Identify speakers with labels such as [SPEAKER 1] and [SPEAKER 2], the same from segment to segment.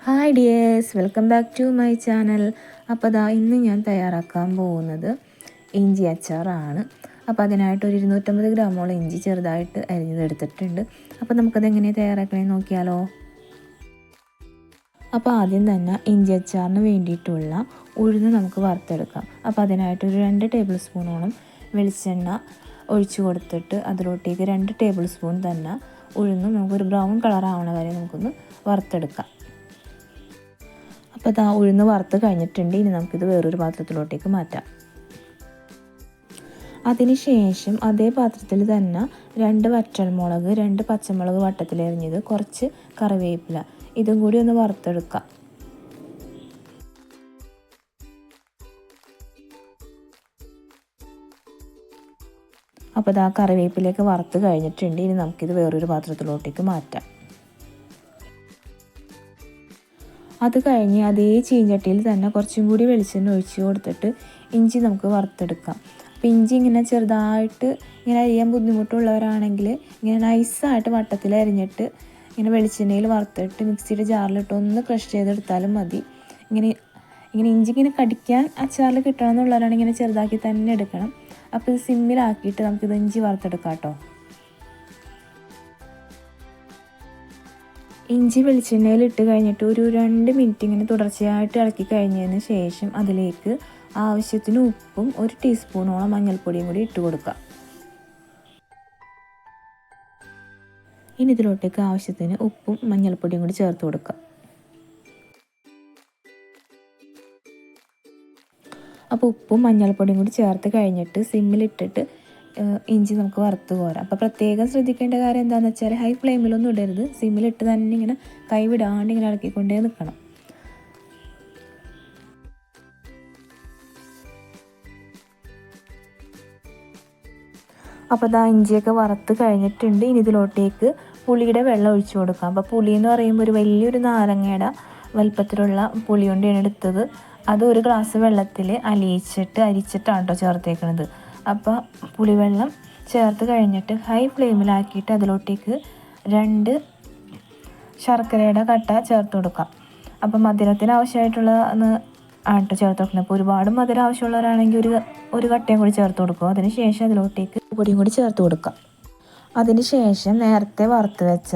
[SPEAKER 1] Hi dears, welcome back to my channel. അപ്പോൾ ഇന്ന് ഞാൻ തയ്യാറാക്കാൻ പോകുന്നത് ഇഞ്ചി അച്ചാറാണ്. അപ്പോൾ അതിനായിട്ട് ഒരു 250 ഗ്രാമോളം ഇഞ്ചി ചെറുതായിട്ട് അരിഞ്ഞെടുത്തിട്ടുണ്ട്. അപ്പോൾ നമുക്കതെങ്ങനെ തയ്യാറാക്കണമെന്ന് നോക്കിയാലോ. അപ്പോൾ ആദ്യം തന്നെ ഇഞ്ചി അച്ചാറിന് വേണ്ടിയിട്ടുള്ള ഉഴുന്ന് നമുക്ക് വറുത്തെടുക്കാം. അപ്പോൾ അതിനായിട്ടൊരു 2 ടേബിൾ സ്പൂണോളം വെളിച്ചെണ്ണ ഒഴിച്ച് കൊടുത്തിട്ട് അതിലോട്ടേക്ക് 2 ടേബിൾ സ്പൂൺ തന്നെ ഉഴുന്നും നമുക്കൊരു ബ്രൗൺ കളർ ആവണ വരെ നമുക്കൊന്ന് വറുത്തെടുക്കാം. അപ്പോൾ ഉഴുന്ന് വറുത്ത് കഴിഞ്ഞിട്ടുണ്ട്. ഇനി നമുക്കിത് വേറൊരു പാത്രത്തിലോട്ടേക്ക് മാറ്റാം. അതിനുശേഷം അതേ പാത്രത്തിൽ തന്നെ 2 വറ്റൽമുളക്, 2 പച്ചമുളക് വട്ടത്തിലെറിഞ്ഞത്, കുറച്ച് കറിവേപ്പില, ഇതും കൂടി ഒന്ന് വറുത്തെടുക്കാം. അപ്പോൾ കറിവേപ്പിലേക്ക് വറുത്ത് കഴിഞ്ഞിട്ടുണ്ട്. ഇനി നമുക്കിത് വേറൊരു പാത്രത്തിലോട്ടേക്ക് മാറ്റാം. അത് കഴിഞ്ഞ് അതേ ചീഞ്ചട്ടിയിൽ തന്നെ കുറച്ചും കൂടി വെളിച്ചെണ്ണ ഒഴിച്ച് കൊടുത്തിട്ട് ഇഞ്ചി നമുക്ക് വറുത്തെടുക്കാം. അപ്പോൾ ഇഞ്ചി ഇങ്ങനെ ചെറുതായിട്ട് ഇങ്ങനെ അരിയാൻ ബുദ്ധിമുട്ടുള്ളവരാണെങ്കിൽ ഇങ്ങനെ നൈസായിട്ട് വട്ടത്തിൽ അരിഞ്ഞിട്ട് ഇങ്ങനെ വെളിച്ചെണ്ണയിൽ വറുത്തിട്ട് മിക്സിയുടെ ജാറിലിട്ട് ഒന്ന് ക്രഷ് ചെയ്തെടുത്താലും മതി. ഇങ്ങനെ ഇഞ്ചി ഇങ്ങനെ കടിക്കാൻ അച്ചാറിൽ കിട്ടണം എന്നുള്ളവരാണെങ്കിൽ ഇങ്ങനെ ചെറുതാക്കി തന്നെ എടുക്കണം. അപ്പോൾ ഇത് സിമ്മിലാക്കിയിട്ട് നമുക്കിത് ഇഞ്ചി വറുത്തെടുക്കാം കേട്ടോ. ഇഞ്ചി വെളിച്ചെണ്ണയിൽ ഇട്ട് കഴിഞ്ഞിട്ട് ഒരു 2 മിനിറ്റ് ഇങ്ങനെ തുടർച്ചയായിട്ട് ഇളക്കി കഴിഞ്ഞതിന് ശേഷം അതിലേക്ക് ആവശ്യത്തിന് ഉപ്പും 1 ടീസ്പൂണോളം മഞ്ഞൾപ്പൊടിയും കൂടി ഇട്ട് കൊടുക്കുക. ഇനി ഇതിലോട്ടേക്ക് ആവശ്യത്തിന് ഉപ്പും മഞ്ഞൾപ്പൊടിയും കൂടി ചേർത്ത് കൊടുക്കുക. അപ്പോൾ ഉപ്പും മഞ്ഞൾപ്പൊടിയും കൂടി ചേർത്ത് കഴിഞ്ഞിട്ട് സിമ്മിലിട്ടിട്ട് ഇഞ്ചി നമുക്ക് വറുത്ത് കോരാം. അപ്പോൾ പ്രത്യേകം ശ്രദ്ധിക്കേണ്ട കാര്യം എന്താണെന്ന് വെച്ചാൽ ഹൈ ഫ്ലെയിമിലൊന്നും ഇടരുത്. സിമ്മിലിട്ട് തന്നെ ഇങ്ങനെ കൈ വിടാണ്ട് ഇങ്ങനെ ഇളക്കിക്കൊണ്ടേ നിൽക്കണം. അപ്പോൾ ഇഞ്ചിയൊക്കെ വറുത്ത് കഴിഞ്ഞിട്ടുണ്ട്. ഇനി ഇതിലോട്ടേക്ക് പുളിയുടെ വെള്ളം ഒഴിച്ചു കൊടുക്കാം. അപ്പോൾ പുളി എന്ന് പറയുമ്പോൾ ഒരു വലിയൊരു നാരങ്ങയുടെ വലുപ്പത്തിലുള്ള പുളി കൊണ്ടാണ് എടുത്തത്. അത് 1 ഗ്ലാസ് വെള്ളത്തിൽ അരിച്ചിട്ടാണ് കേട്ടോ ചേർത്തേക്കുന്നത്. അപ്പോൾ പുളിവെള്ളം ചേർത്ത് കഴിഞ്ഞിട്ട് ഹൈ ഫ്ലെയിമിലാക്കിയിട്ട് അതിലോട്ടേക്ക് 2 ശർക്കരയുടെ കട്ട ചേർത്ത് കൊടുക്കാം. അപ്പം മധുരത്തിന് ആവശ്യമായിട്ടുള്ളതെന്ന് ആട്ടോ ചേർത്ത് കൊടുക്കുന്നത്. അപ്പോൾ ഒരുപാട് മധുരം ആവശ്യമുള്ളവരാണെങ്കിൽ ഒരു കട്ടയും കൂടി ചേർത്ത് കൊടുക്കും. അതിന് ശേഷം അതിലോട്ടേക്ക് പൊടിയും കൂടി ചേർത്ത് കൊടുക്കാം. അതിന് ശേഷം നേരത്തെ വറുത്ത് വെച്ച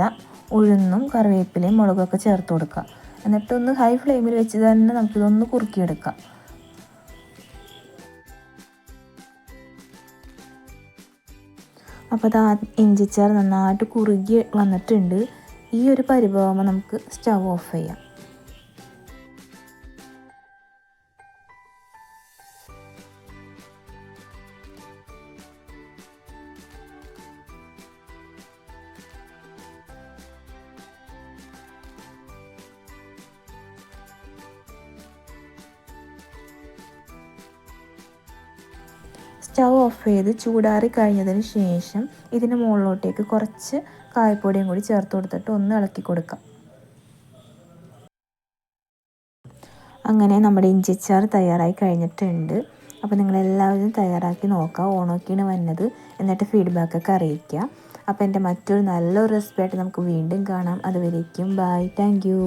[SPEAKER 1] ഉഴുന്നും കറിവേപ്പിലയും മുളകൊക്കെ ചേർത്ത് കൊടുക്കുക. എന്നിട്ടൊന്ന് ഹൈ ഫ്ലെയിമിൽ വെച്ച് തന്നെ നമുക്കിതൊന്ന് കുറുക്കിയെടുക്കാം. അപ്പോൾ ഇഞ്ചിച്ചാർ നന്നായിട്ട് കുറുകി വന്നിട്ടുണ്ട്. ഈ ഒരു പരിഭവം നമുക്ക് സ്റ്റവ് ഓഫ് ചെയ്യാം. സ്റ്റവ് ഓഫ് ചെയ്ത് ചൂടാറി കഴിഞ്ഞതിന് ശേഷം ഇതിന് മുകളിലോട്ടേക്ക് കുറച്ച് കായപ്പൊടിയും കൂടി ചേർത്ത് കൊടുത്തിട്ട് ഒന്ന് ഇളക്കി കൊടുക്കാം. അങ്ങനെ നമ്മുടെ ഇഞ്ചിച്ചാർ തയ്യാറായി കഴിഞ്ഞിട്ടുണ്ട്. അപ്പോൾ നിങ്ങളെല്ലാവരും തയ്യാറാക്കി നോക്കുക. ഓണമൊക്കെയാണ് വന്നത്. എന്നിട്ട് ഫീഡ്ബാക്കൊക്കെ അറിയിക്കുക. അപ്പോൾ എൻ്റെ മറ്റൊരു നല്ലൊരു റെസിപ്പി ആയിട്ട് നമുക്ക് വീണ്ടും കാണാം. അതുവരേക്കും ബൈ. Thank you.